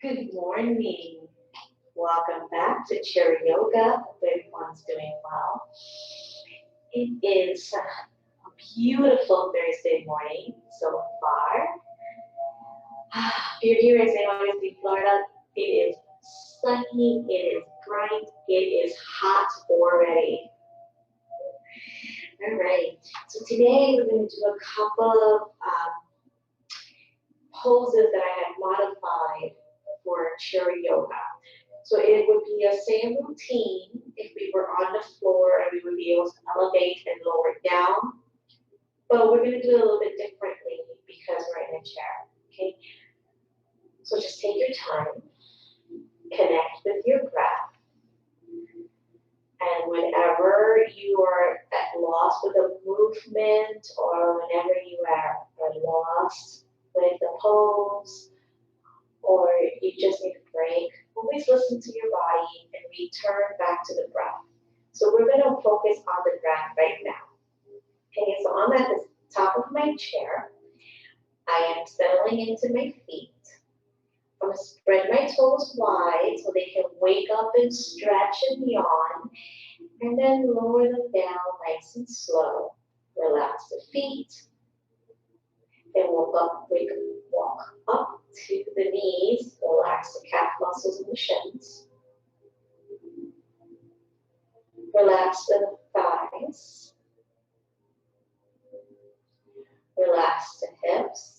Good morning. Welcome back to Chair Yoga. Hope everyone's doing well. It is a beautiful Thursday morning so far. If you're here in St. Augustine, Florida, it is sunny, it is bright, it is hot already. All right, so today we're going to do a couple of poses that I have modified for chair yoga. So it would be a same routine if we were on the floor and we would be able to elevate and lower down. But we're going to do it a little bit differently because we're in a chair. Okay? So just take your time, connect with your breath, and whenever you are at loss with a movement or whenever you are lost with the pose or you just need a break, always listen to your body and return back to the breath. So we're going to focus on the breath right now. Okay, so I'm at the top of my chair. I am settling into my feet. I'm going to spread my toes wide so they can wake up and stretch and yawn, and then lower them down nice and slow. Relax the feet. Then walk up to the knees. Relax the calf muscles and the shins. Relax the thighs. Relax the hips.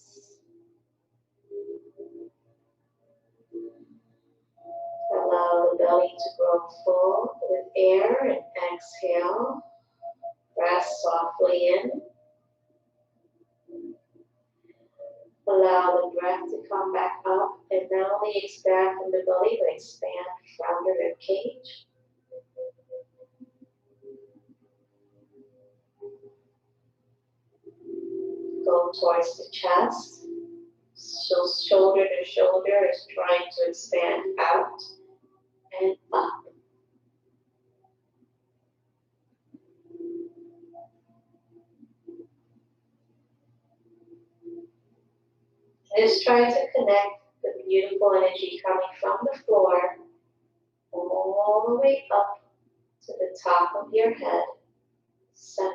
Allow the belly to grow full with air and exhale. Breath softly in. Allow the breath to come back up and not only expand from the belly, but expand from the rib cage. Go towards the chest. So shoulder to shoulder is trying to expand out and up. Just try to connect the beautiful energy coming from the floor all the way up to the top of your head, center.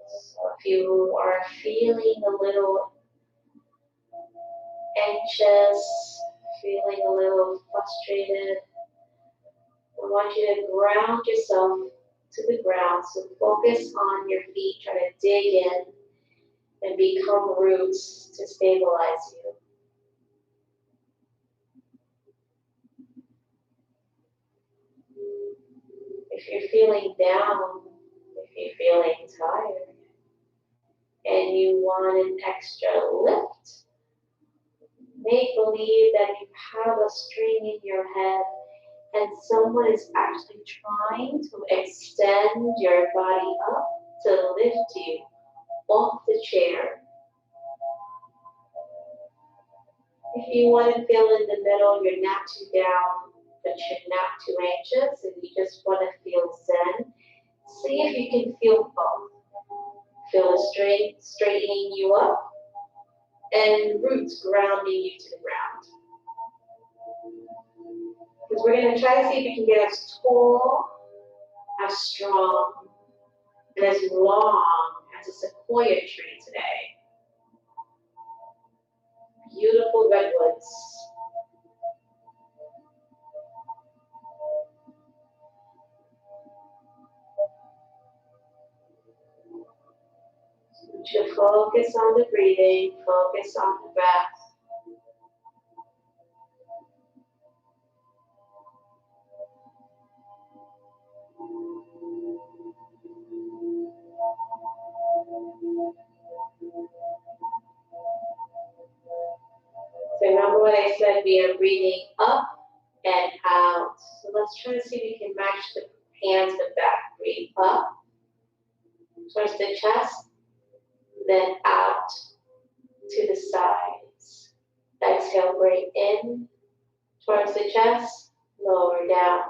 So if you are feeling a little anxious, feeling a little frustrated, I want you to ground yourself to the ground. So focus on your feet, try to dig in and become roots to stabilize you. If you're feeling down, if you're feeling tired, and you want an extra lift, make believe that you have a string in your head and someone is actually trying to extend your body up to lift you off the chair. If you want to feel in the middle, you're not too down, but you're not too anxious, and you just want to feel zen, see if you can feel both. Feel a string straightening you up and roots grounding you to the ground. Because we're going to try to see if we can get as tall, as strong, and as long as a sequoia tree today. Beautiful redwoods. To focus on the breathing, focus on the breath. So remember what I said, we are breathing up and out. So let's try to see if we can match the hands to the back. Breathe up towards the chest, then out to the sides. Exhale, breathe in towards the chest, lower down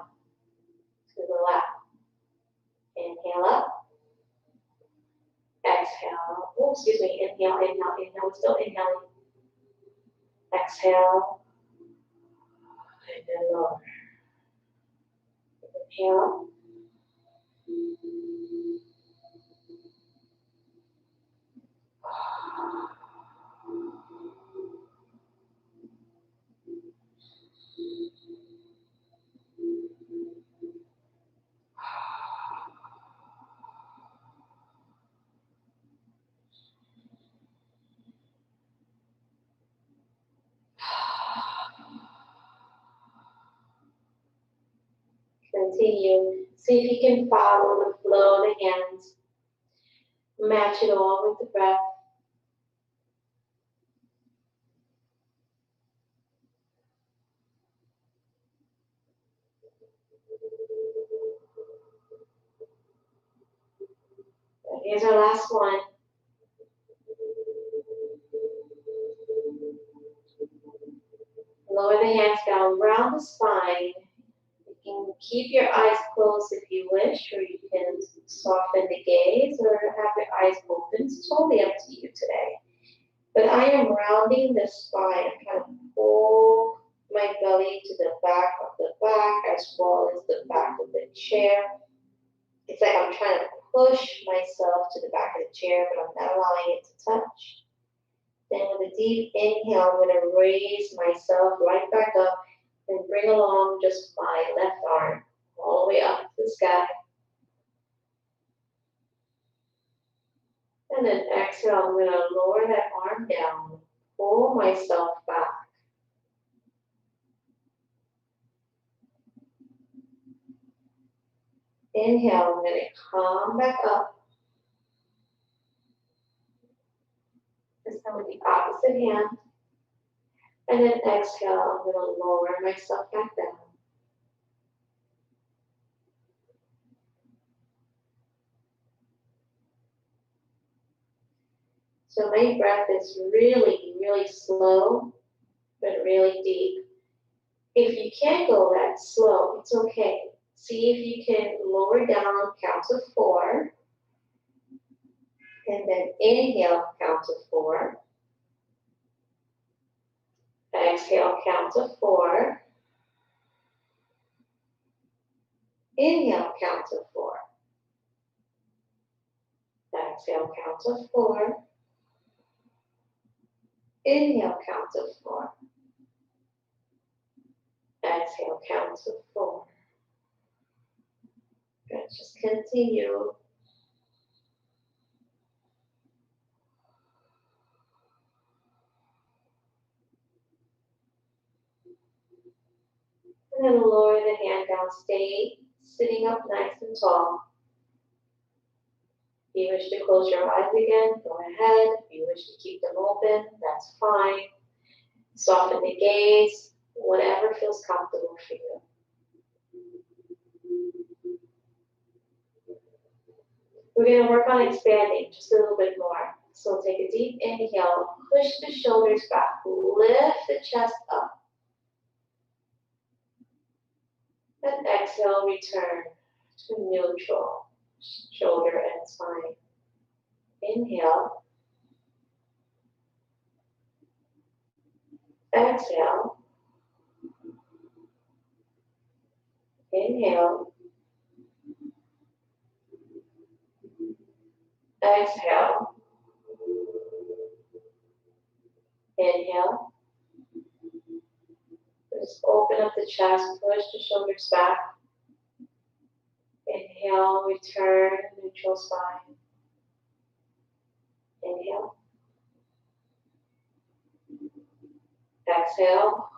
to the left. Inhale up, Exhale. Oh, excuse me. Inhale, inhale, inhale. We're still inhaling. Exhale. And then lower. Inhale. Continue. See if you can follow the flow of the hands. Match it all with the breath. And here's our last one. Lower the hands down around the spine. You can keep your eyes closed if you wish, or you can soften the gaze or have your eyes open. It's totally up to you today. But I am rounding the spine. I'm trying to pull my belly to the back of the back as well as the back of the chair. It's like I'm trying to push myself to the back of the chair, but I'm not allowing it to touch. Then with a deep inhale, I'm going to raise myself right back up and bring along just my left arm all the way up to the sky. And then exhale, I'm going to lower that arm down, pull myself back. Inhale, I'm going to come back up. This time with the opposite hand. And then exhale, I'm going to lower myself back down. So my breath is really, really slow, but really deep. If you can't go that slow, it's okay. See if you can lower down, count to 4. And then inhale, count to 4. Exhale, count to 4. Inhale, count to 4. Exhale, count to 4. Inhale, count to 4. Exhale, count to 4. Good. Just continue. And then lower the hand down. Stay sitting up nice and tall. If you wish to close your eyes again, go ahead. If you wish to keep them open, that's fine. Soften the gaze, whatever feels comfortable for you. We're going to work on expanding just a little bit more. So take a deep inhale, push the shoulders back, lift the chest up. And exhale, return to neutral, shoulder and spine. Inhale. Exhale. Inhale. Exhale. Inhale. Just open up the chest, push the shoulders back. Inhale, return, neutral spine. Inhale. Exhale.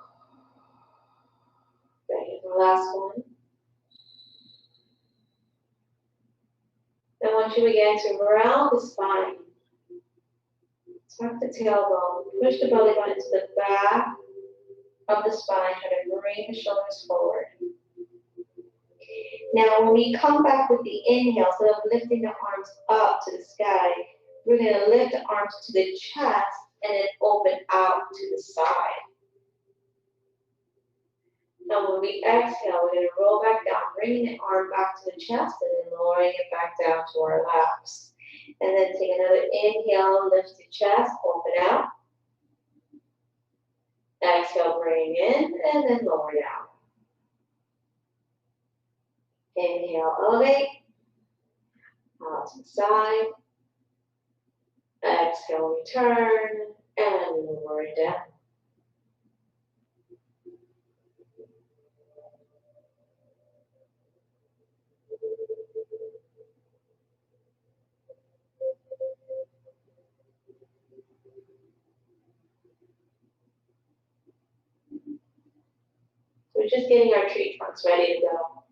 Ready for the last one. I want you again to round the spine. Tuck the tailbone, push the belly button to the back of the spine, try to bring the shoulders forward. Now, when we come back with the inhale, instead of lifting the arms up to the sky, we're going to lift the arms to the chest and then open out to the side. Now, when we exhale, we're going to roll back down, bringing the arm back to the chest and then lowering it back down to our laps. And then take another inhale, lift the chest, open out. Exhale, bring in, and then lower down. Inhale, elevate. Out to the side. Exhale, return, and lower it down. We're just getting our tree trunks ready to go.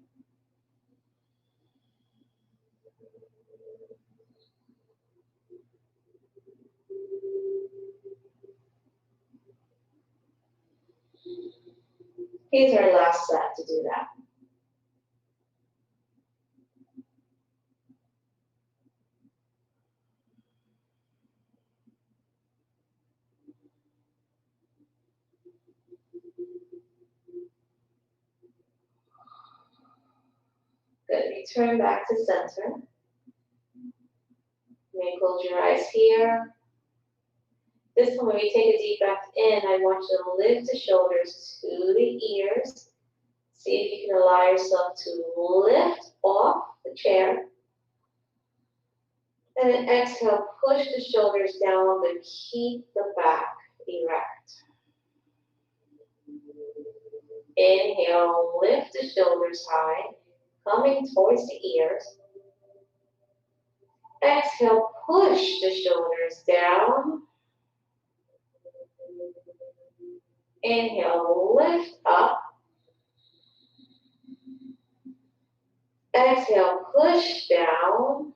Here's our last set to do that. Good, return back to center. You may close your eyes here. This time when we take a deep breath in, I want you to lift the shoulders to the ears. See if you can allow yourself to lift off the chair. And then exhale, push the shoulders down, but keep the back erect. Inhale, lift the shoulders high, coming towards the ears. Exhale, push the shoulders down. Inhale, lift up. Exhale, push down.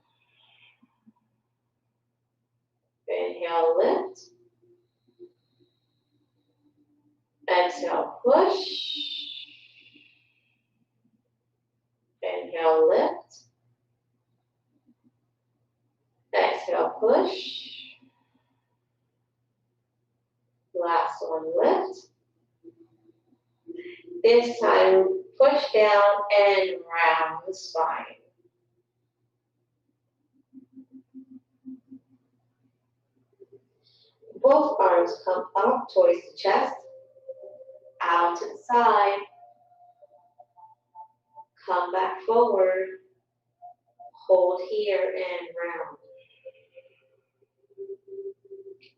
Inhale, lift. Exhale, push. Inhale, lift. Exhale, push. Last one, lift. This time, push down and round the spine. Both arms come up towards the chest, out to the side, come back forward, hold here and round.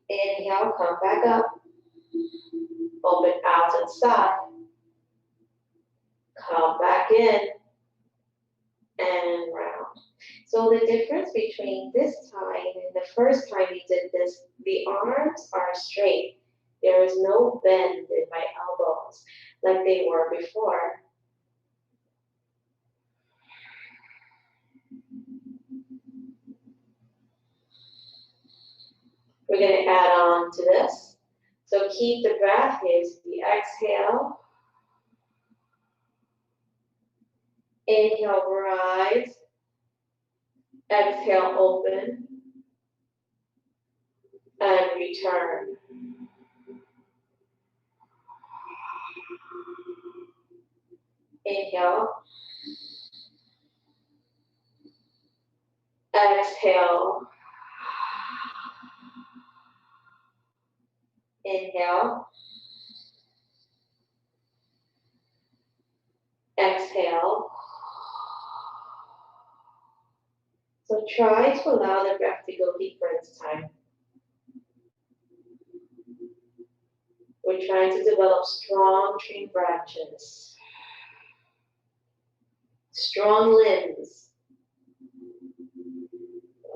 Inhale, come back up, open out to the side, come back in, and round. So the difference between this time and the first time we did this, the arms are straight. There is no bend in my elbows like they were before. We're going to add on to this. So keep the breath. Here's the exhale. Inhale, rise. Exhale, open. And return. Inhale. Exhale. Inhale. Exhale. So try to allow the breath to go deeper this time. We're trying to develop strong tree branches, strong limbs.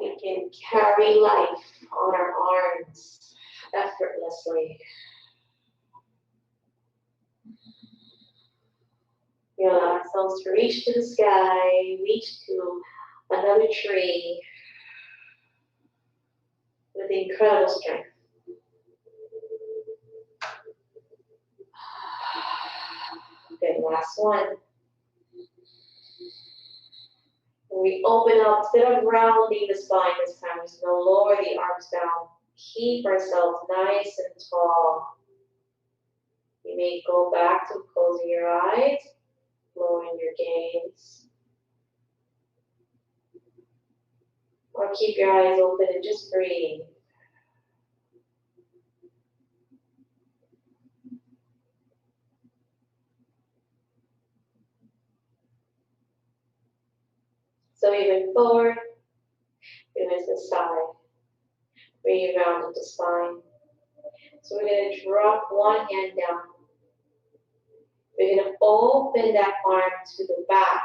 We can carry life on our arms effortlessly. You allow ourselves to reach to the sky, reach to another tree with incredible strength. Okay, last one. We open up, instead of rounding the spine this time, we're going to lower the arms down. Keep ourselves nice and tall. You may go back to closing your eyes, lowering your gaze. Or keep your eyes open and just breathe. So even forward, even to the side. Bring around to the spine. So we're going to drop one hand down. We're going to open that arm to the back.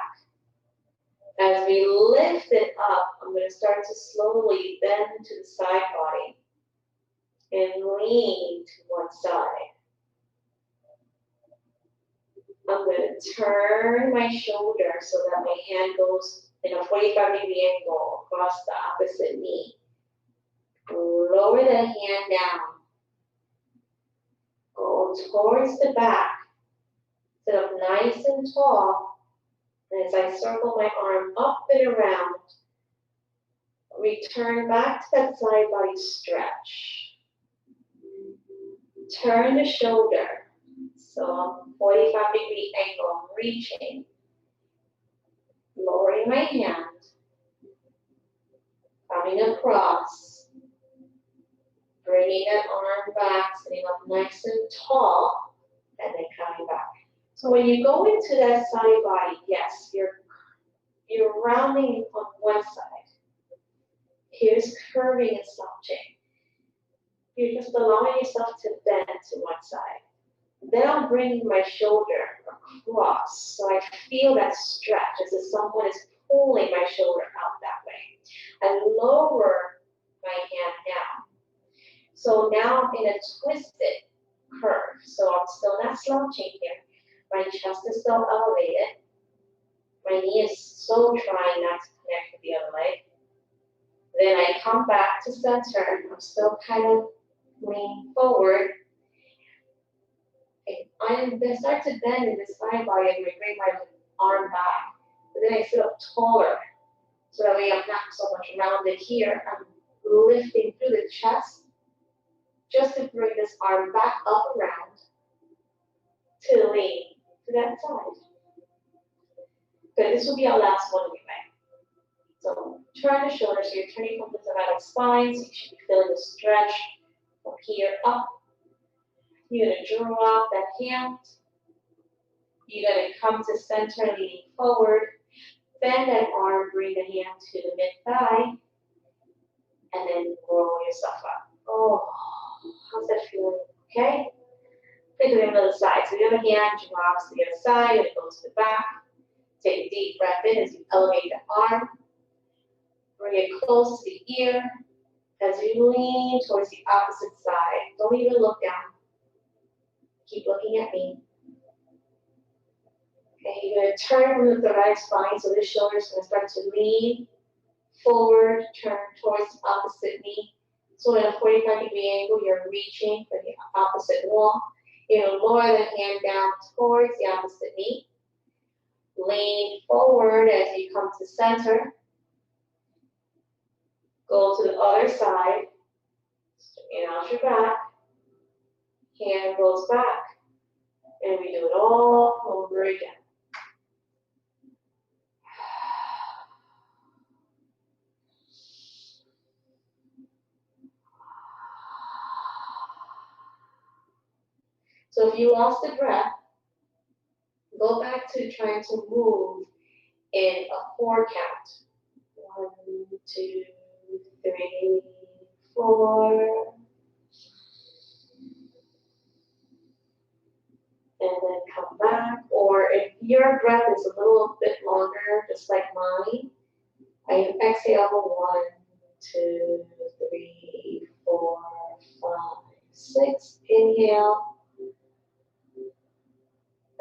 As we lift it up, I'm going to start to slowly bend to the side body and lean to one side. I'm going to turn my shoulder so that my hand goes in a 45-degree angle across the opposite knee. Lower the hand down. Go towards the back. Sit up nice and tall. And as I circle my arm up and around, return back to that side body stretch. Turn the shoulder. So 45-degree angle, I'm reaching. Lowering my hand. Coming across. Bringing that arm back, sitting up nice and tall. And then coming back. So when you go into that side body, yes, you're rounding on one side. Here's curving and slouching. You're just allowing yourself to bend to one side. Then I'm bringing my shoulder across, so I feel that stretch as if someone is pulling my shoulder out that way. I lower my hand down. So now I'm in a twisted curve. So I'm still not slouching here. My chest is still elevated. My knee is so trying not to connect with the other leg. Then I come back to center. I'm still kind of leaning forward. I'm going to start to bend in the side body and bring my arm back. But then I sit up taller. So that way I'm not so much rounded here. I'm lifting through the chest just to bring this arm back up around to lean to that side. Good, this will be our last one anyway. So turn the shoulders, so you're turning from the thoracic spine, so you should be feeling the stretch from here up. You're going to drop that hand. You're going to come to center, leaning forward. Bend that arm, bring the hand to the mid-thigh, and then roll yourself up. Oh, how's that feeling? Okay? Think of the other side. So the other hand drops to the other side, and it goes to the back. Take a deep breath in as you elevate the arm. Bring it close to the ear as you lean towards the opposite side. Don't even look down. Keep looking at me. Okay, you're going to turn from the thoracic spine, so this shoulder is going to start to lean forward, turn towards the opposite knee. So in a 45-degree angle, you're reaching for the opposite wall. You're going to lower the hand down towards the opposite knee. Lean forward as you come to center. Go to the other side. Straighten out your back. Hand goes back. And we do it all over again. So if you lost the breath, go back to trying to move in a 4 count. 1, 2, 3, 4. And then come back. Or if your breath is a little bit longer, just like mine, I exhale 1, 2, 3, 4, 5, 6. Inhale.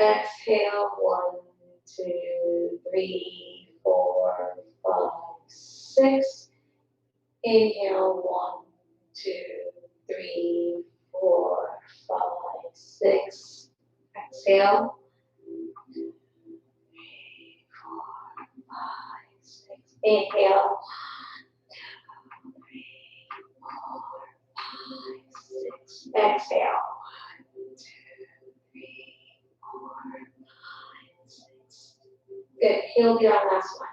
Exhale, 1, 2, 3, 4, 5, 6. Inhale, 1, 2, 3, 4, 5, 6. Exhale. 2, 3, 4, 5, 6. Inhale. 1, 2, 3, 4, 5, 6. Exhale. 1, 2, 3, 4, 5, 6. Good. Here'll be our last one.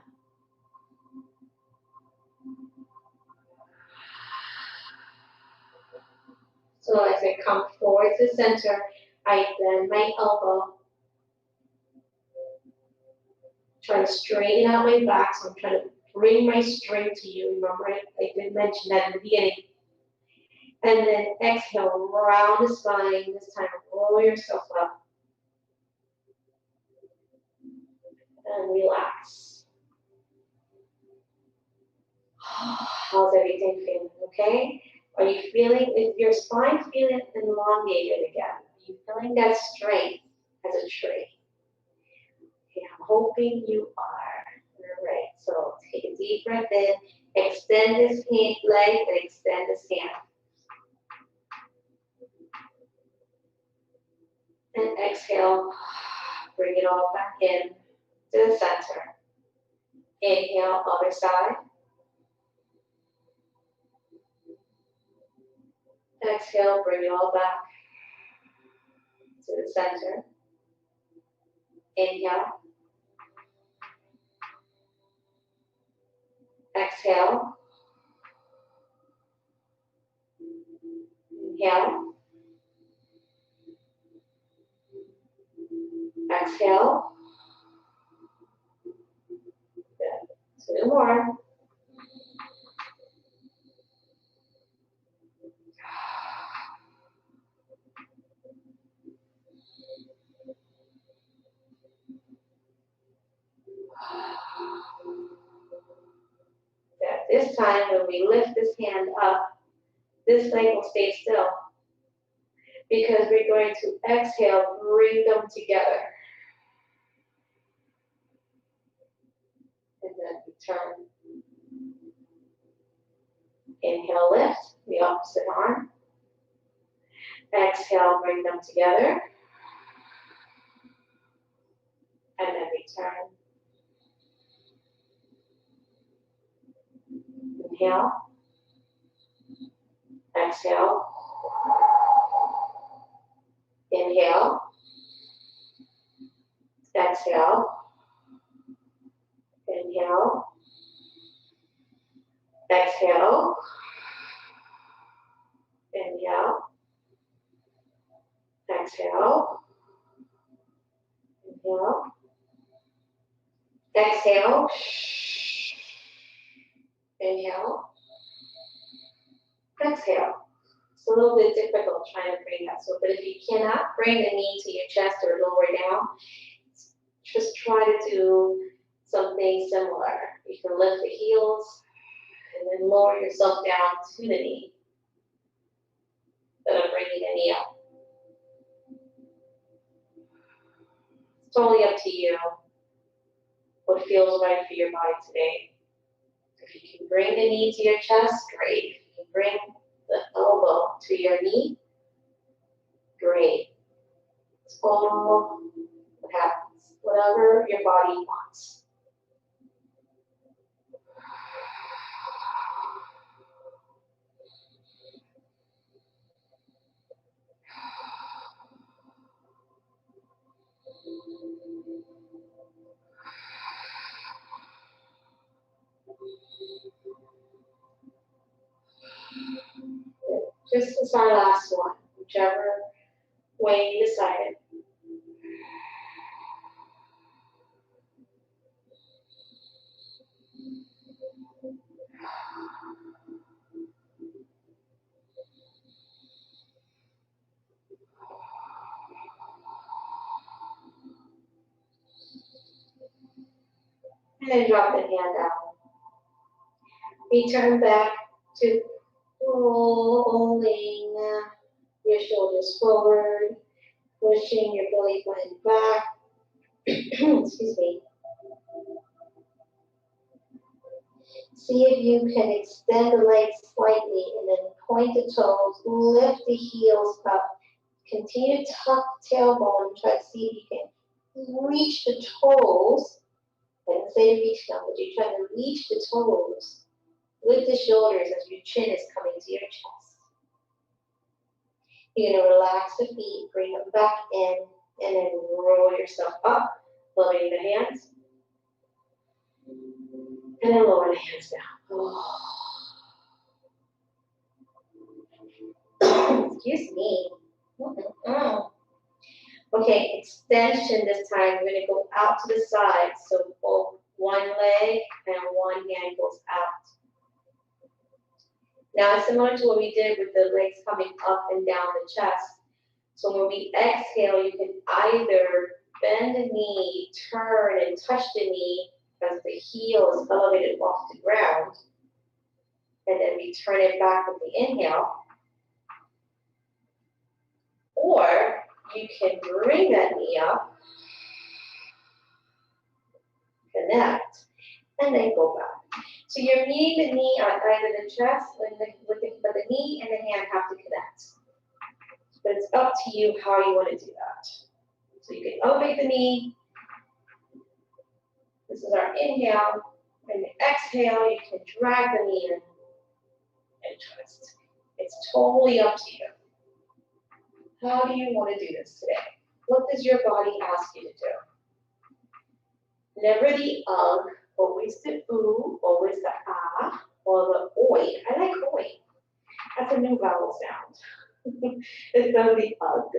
So as I come forward to the center, I bend my elbow, try to straighten out my back, so I'm trying to bring my string to you. Remember, I did mention that in the beginning. And then exhale, round the spine. This time, roll yourself up and relax. How's everything feeling? Okay? Are you feeling, is your spine feeling elongated again? Are you feeling that strength as a tree? Okay, I'm hoping you are. All right, so take a deep breath in, extend this leg and extend this hand. And exhale, bring it all back in to the center. Inhale, other side. Exhale, bring it all back to the center. Inhale. Exhale. Inhale. Exhale. Good. 2 more. Good. This time, when we lift this hand up, this leg will stay still because we're going to exhale, bring them together. And then return. Inhale, lift the opposite arm. Exhale, bring them together. And then return. Inhale. Exhale. Inhale. Exhale. Inhale. Exhale. Inhale. Exhale. Inhale. Exhale. Inhale. Exhale. It's a little bit difficult trying to bring that. So, but if you cannot bring the knee to your chest or lower down, just try to do something similar. You can lift the heels and then lower yourself down to the knee instead of bringing the knee up. It's totally up to you what feels right for your body today. If you can bring the knee to your chest, great. If you can bring the elbow to your knee, great. It's all what happens, whatever your body wants. Just as our last one, whichever way you decided. And then drop the hand down. Return back to rolling your shoulders forward, pushing your belly button back. Excuse me. See if you can extend the legs slightly and then point the toes, lift the heels up. Continue to tuck the tailbone and try to see if you can reach the toes. I didn't say to reach them, but you're trying to reach the toes with the shoulders as your chin is coming to your chest. You're going to relax the feet, bring them back in, and then roll yourself up, lowering the hands. And then lower the hands down. Excuse excuse me. Okay, extension this time. We're gonna go out to the side. So both one leg and one hand goes out. Now it's similar to what we did with the legs coming up and down the chest. So when we exhale, you can either bend the knee, turn and touch the knee as the heel is elevated off the ground. And then we turn it back with the inhale. Or you can bring that knee up, connect, and then go back. So you're meeting the knee on either the chest, but the knee and the hand have to connect. But it's up to you how you want to do that. So you can elevate the knee. This is our inhale. And the exhale, you can drag the knee in and twist. It's totally up to you. How do you want to do this today? What does your body ask you to do? Never the ugh, always the ooh, always the ah, or the oi. I like oi. That's a new vowel sound. Instead of the ugh.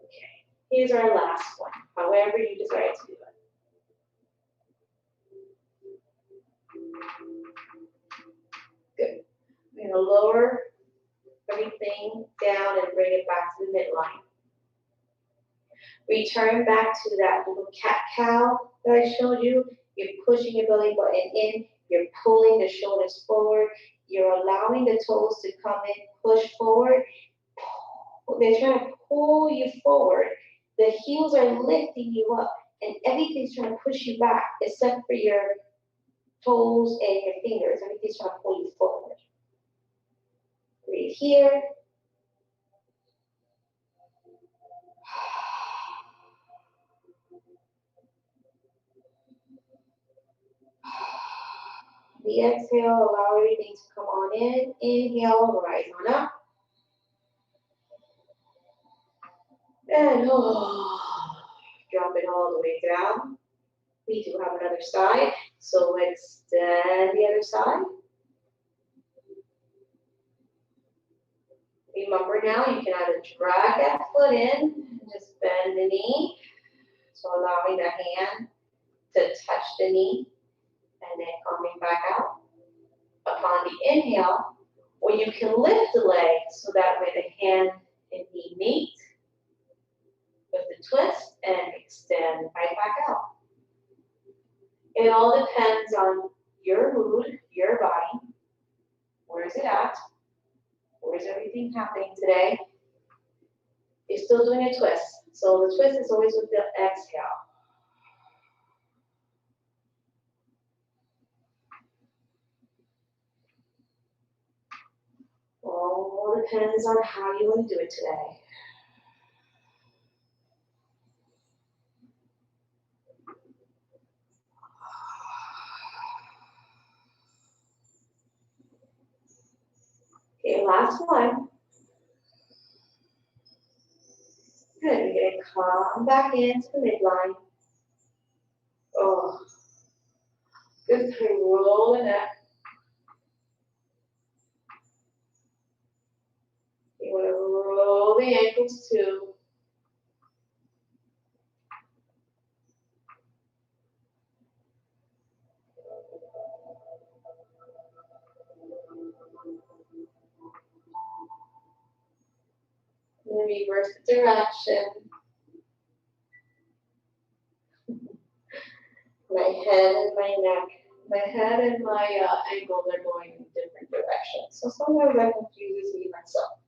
Okay, here's our last one, however you decide to do it. Good. We're going to lower everything down and bring it back to the midline. Return back to that little cat-cow that I showed you. You're pushing your belly button in. You're pulling the shoulders forward. You're allowing the toes to come in, push forward. They're trying to pull you forward. The heels are lifting you up, and everything's trying to push you back, except for your toes and your fingers. Everything's trying to pull you forward. Breathe here. The exhale, allow everything to come on in. Inhale, rise on up. And drop it all the way down. We do have another side, so extend the other side. Remember now, you can either drag that foot in, just bend the knee, so allowing the hand to touch the knee, and then coming back out. Upon the inhale, or you can lift the leg so that way the hand and knee meet with the twist and extend right back out. It all depends on your mood, your body. Where is it at? Where's everything happening today? You're still doing a twist. So the twist is always with the exhale. All depends on how you want to do it today. Okay, last one. Good, you're gonna come back into the midline. Oh, good thing, roll the neck. You wanna roll the ankles too. And then reverse the direction. My head and my neck, my head and my ankles are going in different directions. So sometimes that confuses me myself.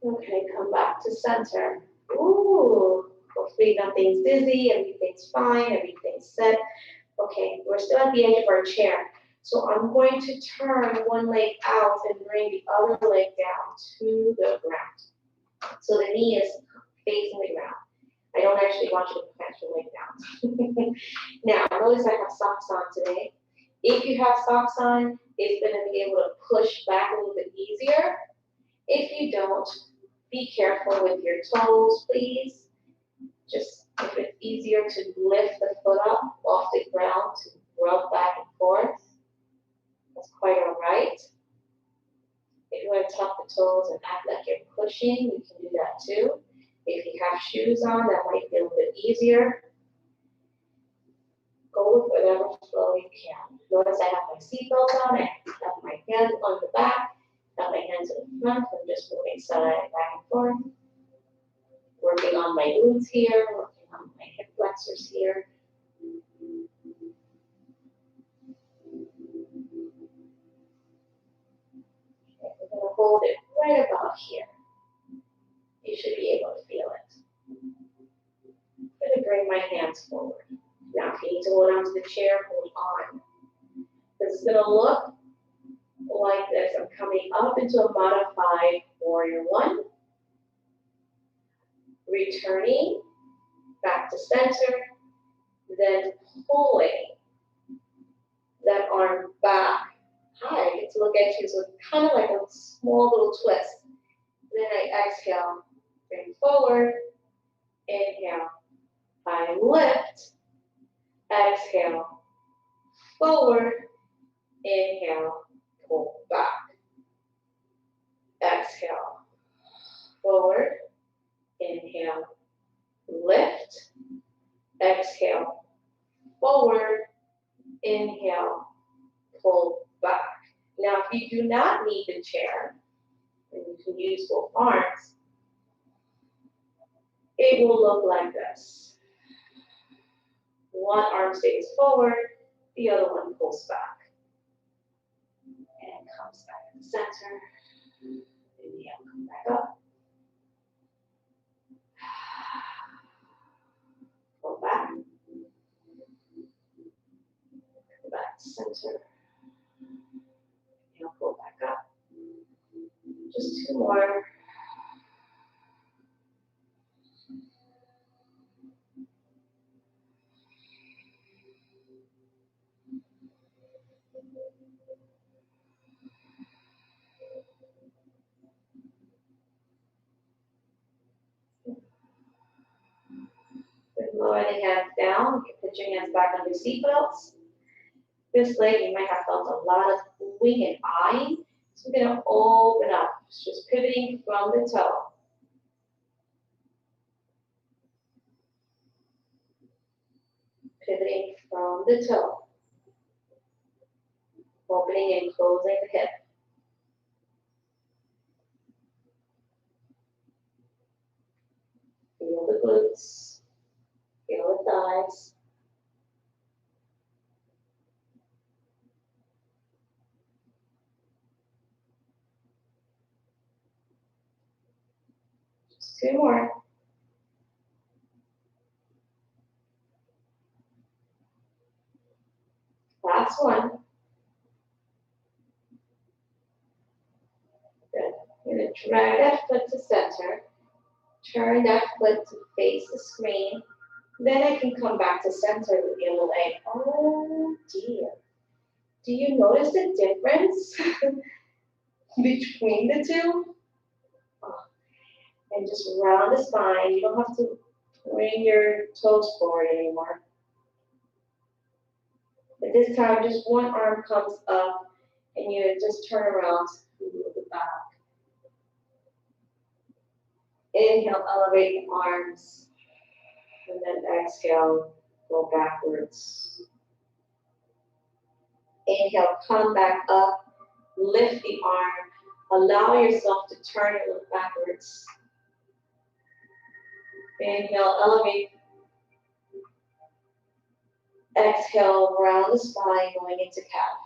Okay, come back to center. Ooh, hopefully nothing's dizzy, everything's fine, everything's set. Okay, we're still at the edge of our chair. So I'm going to turn one leg out and bring the other leg down to the ground. So the knee is facing the ground. I don't actually want you to plant your leg down. Now, notice I have socks on today. If you have socks on, it's going to be able to push back a little bit easier. If you don't, be careful with your toes, please. Just if it's easier to lift the foot up off the ground to rub back and forth. That's quite all right. If you want to tuck the toes and act like you're pushing, you can do that too. If you have shoes on, that might be a little bit easier. Go with whatever flow you can. Notice I have my seatbelt on, I have my hands on the back, have my hands in the front, I'm just moving back and forth. Working on my glutes here, working on my hip flexors here. Okay, we're going to hold it right about here. You should be able to feel it. I'm going to bring my hands forward. Now, if you need to hold on to the chair, hold on. This is going to look like this. I'm coming up into a modified warrior one. Returning back to center. Then pulling that arm back. Hi, I get to look at you. So kind of like a small little twist. Then I exhale, bring forward, inhale, I lift, exhale, forward, inhale, pull back, exhale, forward, inhale, lift, exhale, forward, inhale, pull back. Now, if you do not need the chair, and you can use both arms, it will look like this. One arm stays forward, the other one pulls back. And comes back to the center. Inhale, come back up. Pull back. Come back to center. Inhale, pull back up. Just two more. Lower the hands down. You can put your hands back on your seatbelts. This leg, you might have felt a lot of oohing and eyeing. So we're going to open up, just pivoting from the toe. Pivoting from the toe. Opening and closing the hip. Feel the glutes. Feel the thighs. Just two more. Last one. Good. You're going to drag that foot to center. Turn that foot to face the screen. Then I can come back to center with the other leg. Oh dear. Do you notice the difference between the two? Oh. And just round the spine. You don't have to bring your toes forward anymore. But this time, just one arm comes up and you just turn around to the back. Inhale, elevate the arms. And then exhale, go backwards. Inhale, come back up, lift the arm, allow yourself to turn and look backwards. Inhale, elevate. Exhale, round the spine, going into cat.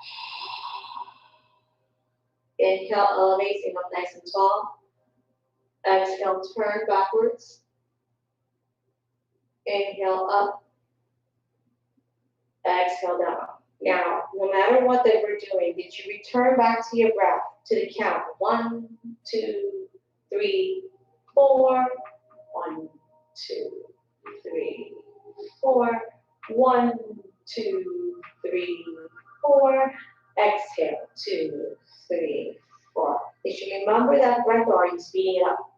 Inhale, elevate, sitting up nice and tall. Exhale, turn backwards. Inhale, up. Exhale, down. Now, no matter what that we're doing, did you return back to your breath, to the count? 1, 2, 3, 4. 1, 2, 3, 4. 1, 2, 3, 4. Exhale, 2, 3, 4. Did you remember that breath or are you speeding it up?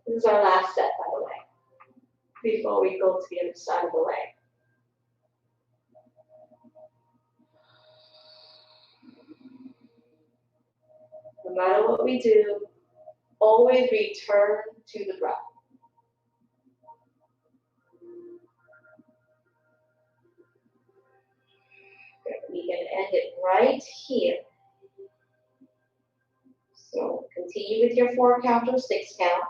This is our last set, by the way, before we go to the other side of the leg. No matter what we do, always return to the breath. We can end it right here. So continue with your 4 count or 6 count.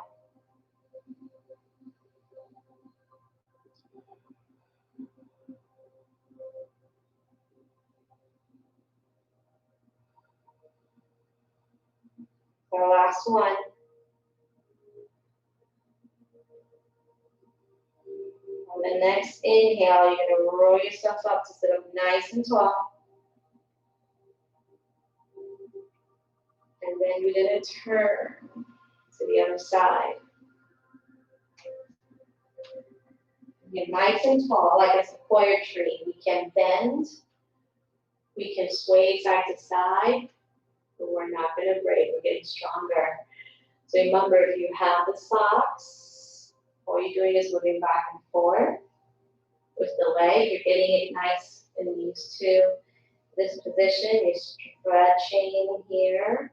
Our last one. On the next inhale, you're going to roll yourself up to sit up nice and tall. And then we're going to turn to the other side. Get nice and tall, like a sequoia tree. We can bend, we can sway side to side, but we're not going to break. We're getting stronger. So remember, if you have the socks, all you're doing is moving back and forth with the leg. You're getting it nice and used to this position. You're stretching here,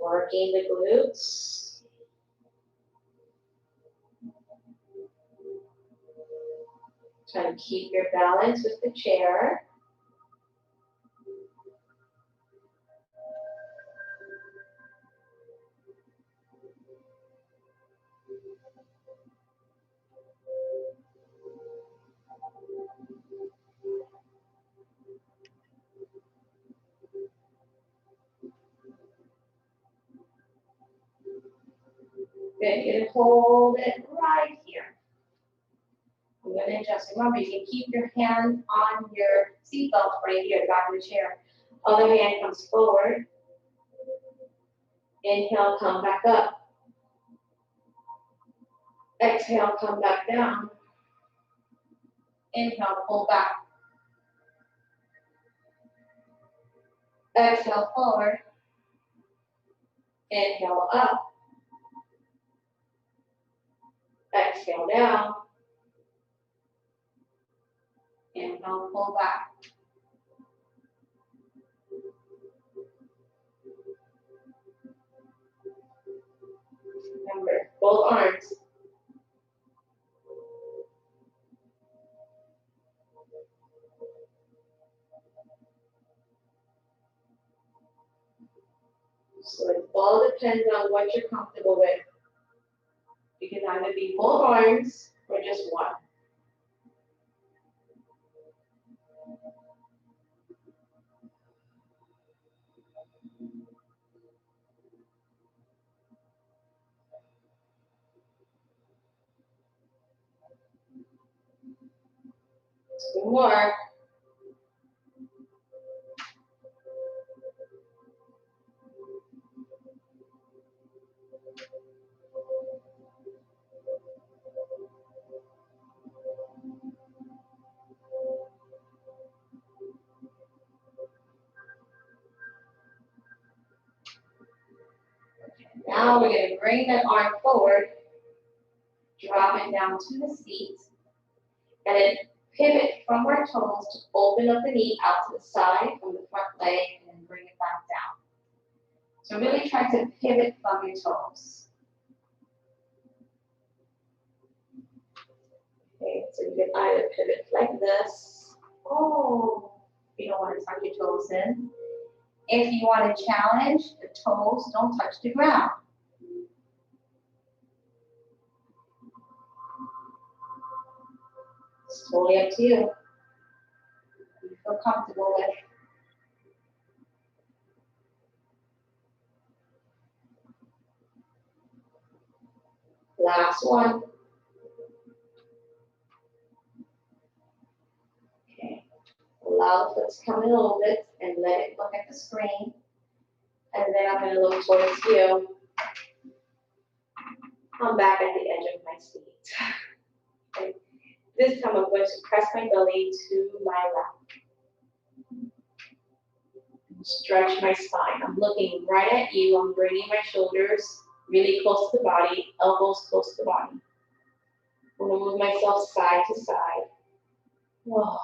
working the glutes. Try to keep your balance with the chair. Good, you can hold it right here. I'm going to adjust. Remember, you can keep your hand on your seatbelt right here, the back of the chair. Other hand comes forward. Inhale, come back up. Exhale, come back down. Inhale, pull back. Exhale, forward. Inhale, up. Exhale, down. Inhale, pull back. Remember, both arms. So it all depends on what you're comfortable with. You can either be both arms or just one. Two more. Now we're going to bring that arm forward, drop it down to the seat, and then pivot from our toes to open up the knee out to the side from the front leg and then bring it back down. So really try to pivot from your toes. Okay, so you can either pivot like this. Oh, you don't want to tuck your toes in. If you want to challenge, the toes don't touch the ground. It's totally up to you. You feel comfortable with. Last one. Okay. Allow the foot to come in a little bit and let it look at the screen. And then I'm going to look towards you. I'm back at the edge of my seat. Okay. This time I'm going to press my belly to my left. Stretch my spine. I'm looking right at you. I'm bringing my shoulders really close to the body, elbows close to the body. I'm gonna move myself side to side. Whoa,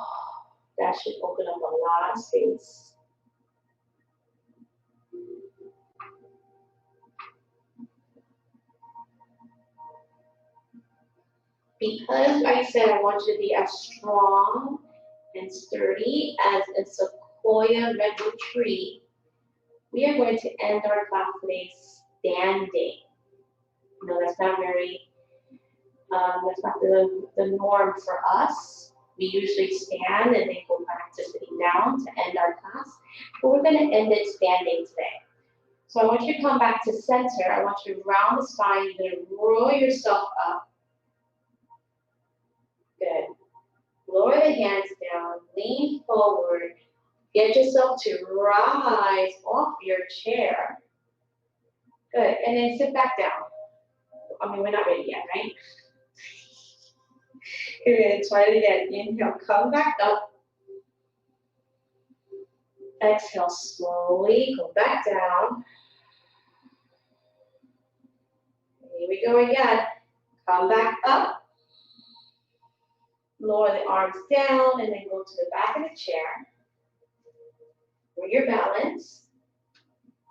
that should open up a lot of space. Because I said I want you to be as strong and sturdy as a sequoia redwood tree, we are going to end our class today standing. No, that's not that's not the norm for us. We usually stand and then go back to sitting down to end our class, but we're going to end it standing today. So I want you to come back to center. I want you to round the spine. You're going to roll yourself up. Good. Lower the hands down, lean forward. Get yourself to rise off your chair. Good, and then sit back down. I mean, we're not ready yet, right? Good, try it again. Inhale, come back up. Exhale, slowly go back down. Here we go again. Come back up. Lower the arms down and then go to the back of the chair for your balance.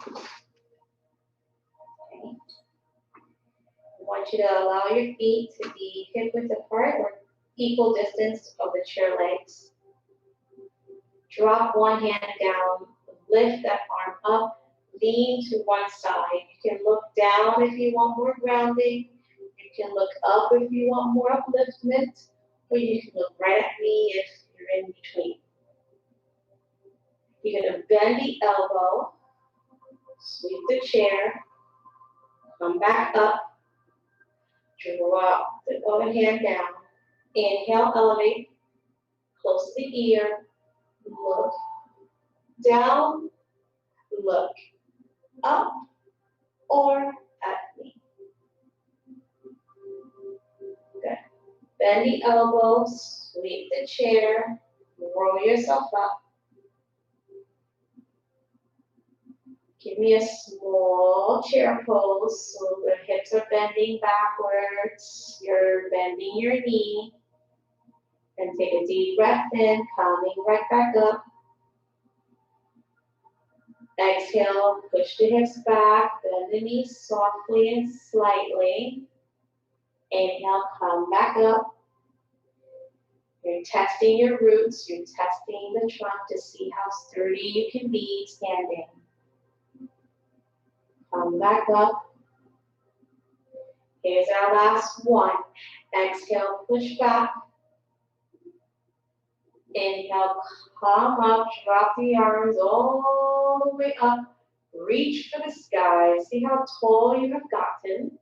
Okay. I want you to allow your feet to be hip width apart or equal distance of the chair legs. Drop one hand down, lift that arm up, lean to one side. You can look down if you want more grounding. You can look up if you want more upliftment, or you can look right at me if you're in between. You're going to bend the elbow, sweep the chair, come back up, drop the other hand down. Inhale, elevate, close the ear, look down, look up, or at me. Good. Bend the elbows, sweep the chair, roll yourself up. Give me a small chair pose so the hips are bending backwards. You're bending your knee. And take a deep breath in, coming right back up. Exhale, push the hips back, bend the knees softly and slightly. Inhale, come back up. You're testing your roots, you're testing the trunk to see how sturdy you can be standing. Come back up. Here's our last one. Exhale, push back. Inhale, come up, drop the arms all the way up. Reach for the sky. See how tall you have gotten.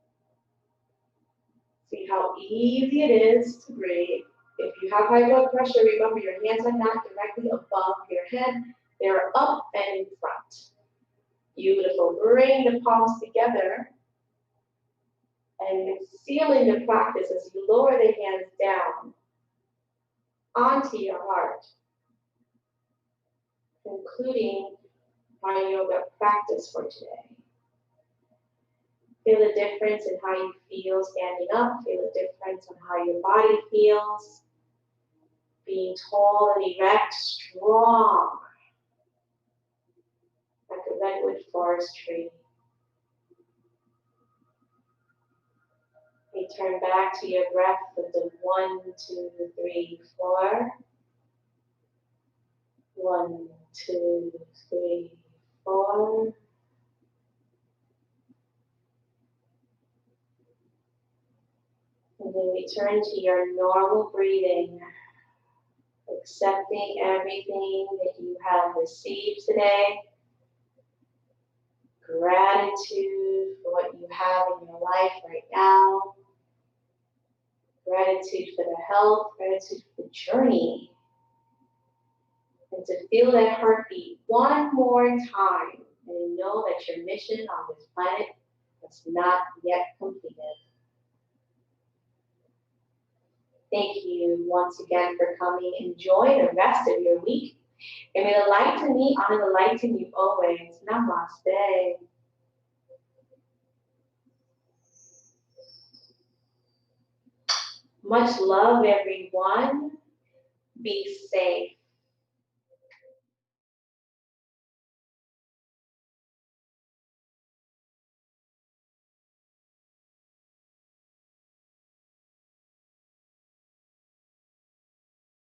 See how easy it is to breathe. If you have high blood pressure, remember your hands are not directly above your head. They're up and in front. Beautiful. Bring the palms together. And sealing the practice as you lower the hands down onto your heart. Concluding my yoga practice for today. Feel the difference in how you feel standing up. Feel the difference in how your body feels. Being tall and erect, strong, like a redwood forest tree. You turn back to your breath with the 1, 2, 3, 4. 1, 2, 3, 4. And then return to your normal breathing, accepting everything that you have received today. Gratitude for what you have in your life right now. Gratitude for the health, gratitude for the journey. And to feel that heartbeat one more time and know that your mission on this planet is not yet completed. Thank you once again for coming. Enjoy the rest of your week. And may the light to me honor the light in you always. Namaste. Much love, everyone. Be safe.